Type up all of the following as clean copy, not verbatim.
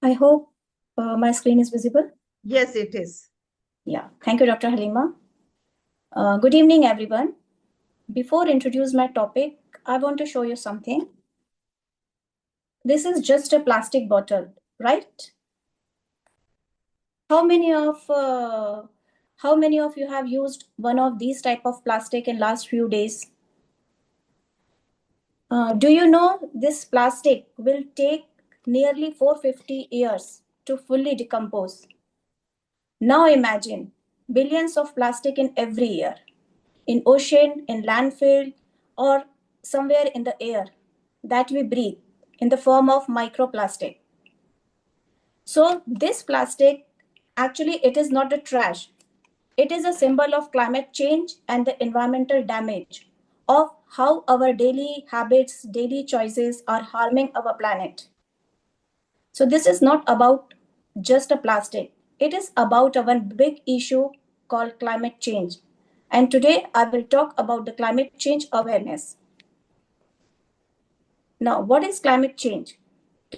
I hope my screen is visible. Yes, it is. Yeah, thank you, Dr. Halima. Good evening, everyone. Before introduce my topic, I want to show you something. This is just a plastic bottle, right? How many of uh, how many of you have used one of these type of plastic in last few days? Do you know this plastic will take nearly 450 years to fully decompose? Now imagine billions of plastic in every year, in ocean, in landfill, or somewhere in the air that we breathe in the form of microplastic. So this plastic, actually it is not a trash. It is a symbol of climate change and the environmental damage of how our daily habits, daily choices are harming our planet. So this is not about just a plastic. It is about a one big issue called climate change. And today I will talk about the climate change awareness. Now, what is climate change?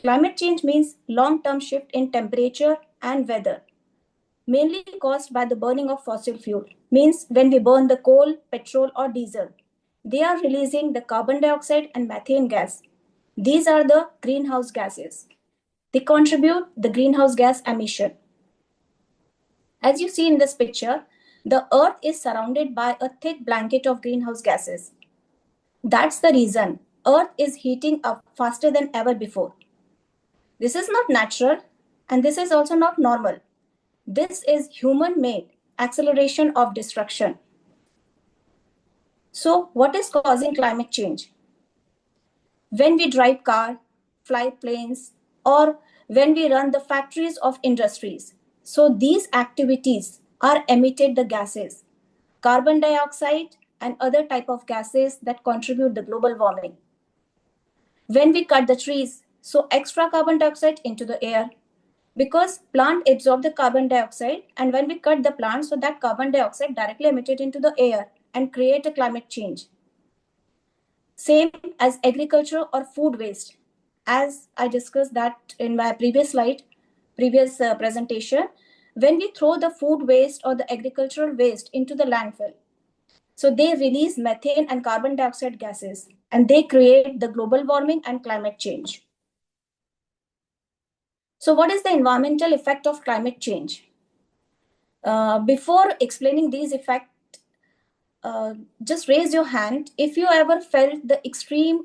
Climate change means long-term shift in temperature and weather, mainly caused by the burning of fossil fuel. Means when we burn the coal, petrol or diesel, they are releasing the carbon dioxide and methane gas. These are the greenhouse gases. They contribute the greenhouse gas emission. As you see in this picture, the earth is surrounded by a thick blanket of greenhouse gases. That's the reason earth is heating up faster than ever before. This is not natural and this is also not normal. This is human made acceleration of destruction. So what is causing climate change? When we drive car, fly planes, or when we run the factories of industries. So these activities are emitted the gases, carbon dioxide and other type of gases that contribute the global warming. When we cut the trees, so extra carbon dioxide into the air because plant absorb the carbon dioxide, and when we cut the plant, so that carbon dioxide directly emitted into the air and create a climate change. Same as agriculture or food waste. As I discussed that in my previous presentation, when we throw the food waste or the agricultural waste into the landfill, so they release methane and carbon dioxide gases, and they create the global warming and climate change. So what is the environmental effect of climate change? Before explaining these effects, just raise your hand if you ever felt the extreme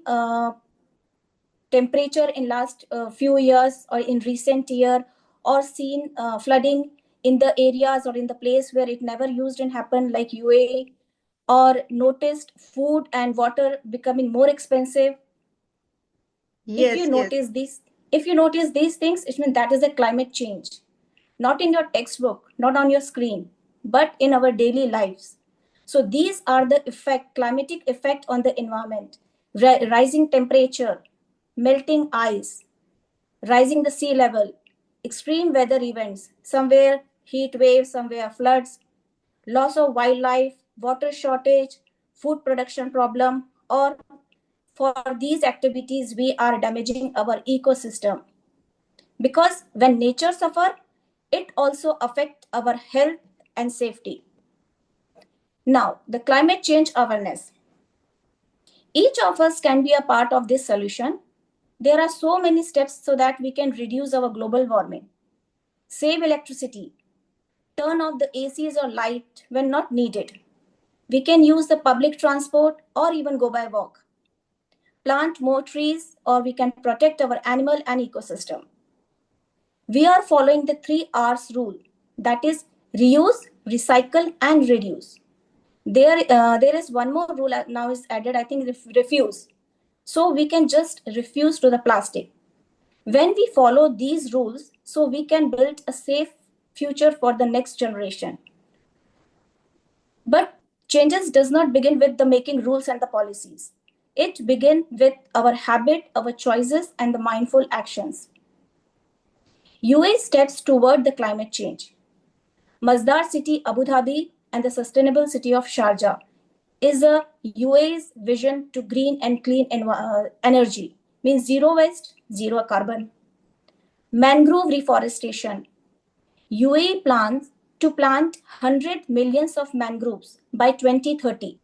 temperature in last few years or in recent year, or seen flooding in the areas or in the place where it never used and happened like UAE, or noticed food and water becoming more expensive. If you Yes, yes. notice this, if you notice these things, it means that is a climate change, not in your textbook, not on your screen, but in our daily lives. So these are the climatic effect on the environment. Rising temperature, melting ice, rising the sea level, extreme weather events, somewhere heat waves, somewhere floods, loss of wildlife, water shortage, food production problem, or for these activities we are damaging our ecosystem. Because when nature suffer, it also affect our health and safety. Now, the climate change awareness. Each of us can be a part of this solution. There are so many steps so that we can reduce our global warming. Save electricity. Turn off the ACs or light when not needed. We can use the public transport or even go by walk. Plant more trees, or we can protect our animal and ecosystem. We are following the 3 R's rule, that is reuse, recycle, and reduce. There is one more rule now is added, I think refuse. So we can just refuse to the plastic. When we follow these rules, so we can build a safe future for the next generation. But changes does not begin with the making rules and the policies. It begins with our habit, our choices, and the mindful actions. UAE steps toward the climate change. Masdar City, Abu Dhabi, and the Sustainable City of Sharjah is a UAE's vision to green and clean energy, means zero waste, zero carbon. Mangrove reforestation. UAE plans to plant 100 millions of mangroves by 2030.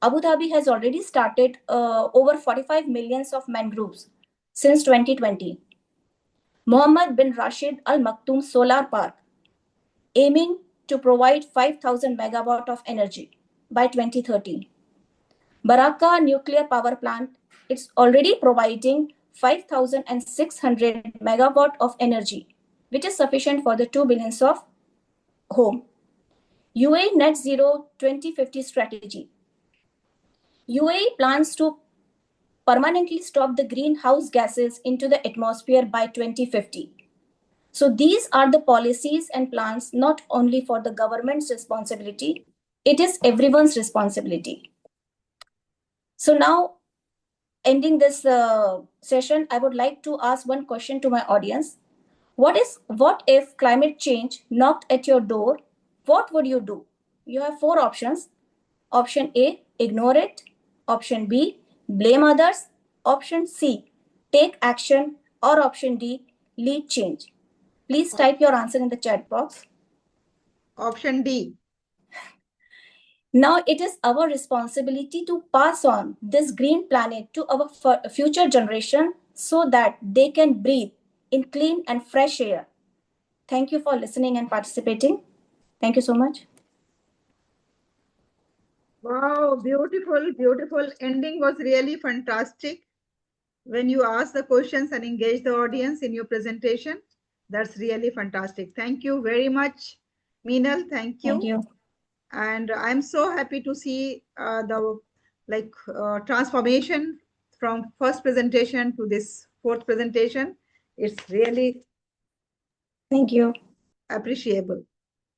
Abu Dhabi has already started over 45 millions of mangroves since 2020. Mohammed bin Rashid Al Maktoum Solar Park, aiming to provide 5,000 megawatt of energy by 2030. Baraka nuclear power plant, it's already providing 5,600 megawatt of energy, which is sufficient for the 2 billions of home. UAE Net Zero 2050 strategy. UAE plans to permanently stop the greenhouse gases into the atmosphere by 2050. So these are the policies and plans not only for the government's responsibility, it is everyone's responsibility. So now, ending this session, I would like to ask one question to my audience. What if climate change knocked at your door? What would you do? You have 4 options. Option A, ignore it. Option B, blame others. Option C, take action. Or option D, lead change. Please type your answer in the chat box. Option D. Now it is our responsibility to pass on this green planet to our future generation so that they can breathe in clean and fresh air. Thank you for listening and participating. Thank you so much. Wow, beautiful, beautiful. Ending was really fantastic. When you ask the questions and engage the audience in your presentation, that's really fantastic. Thank you very much, Meenal. Thank you. Thank you. And I'm so happy to see the transformation from first presentation to this fourth presentation. It's really Thank you. appreciable.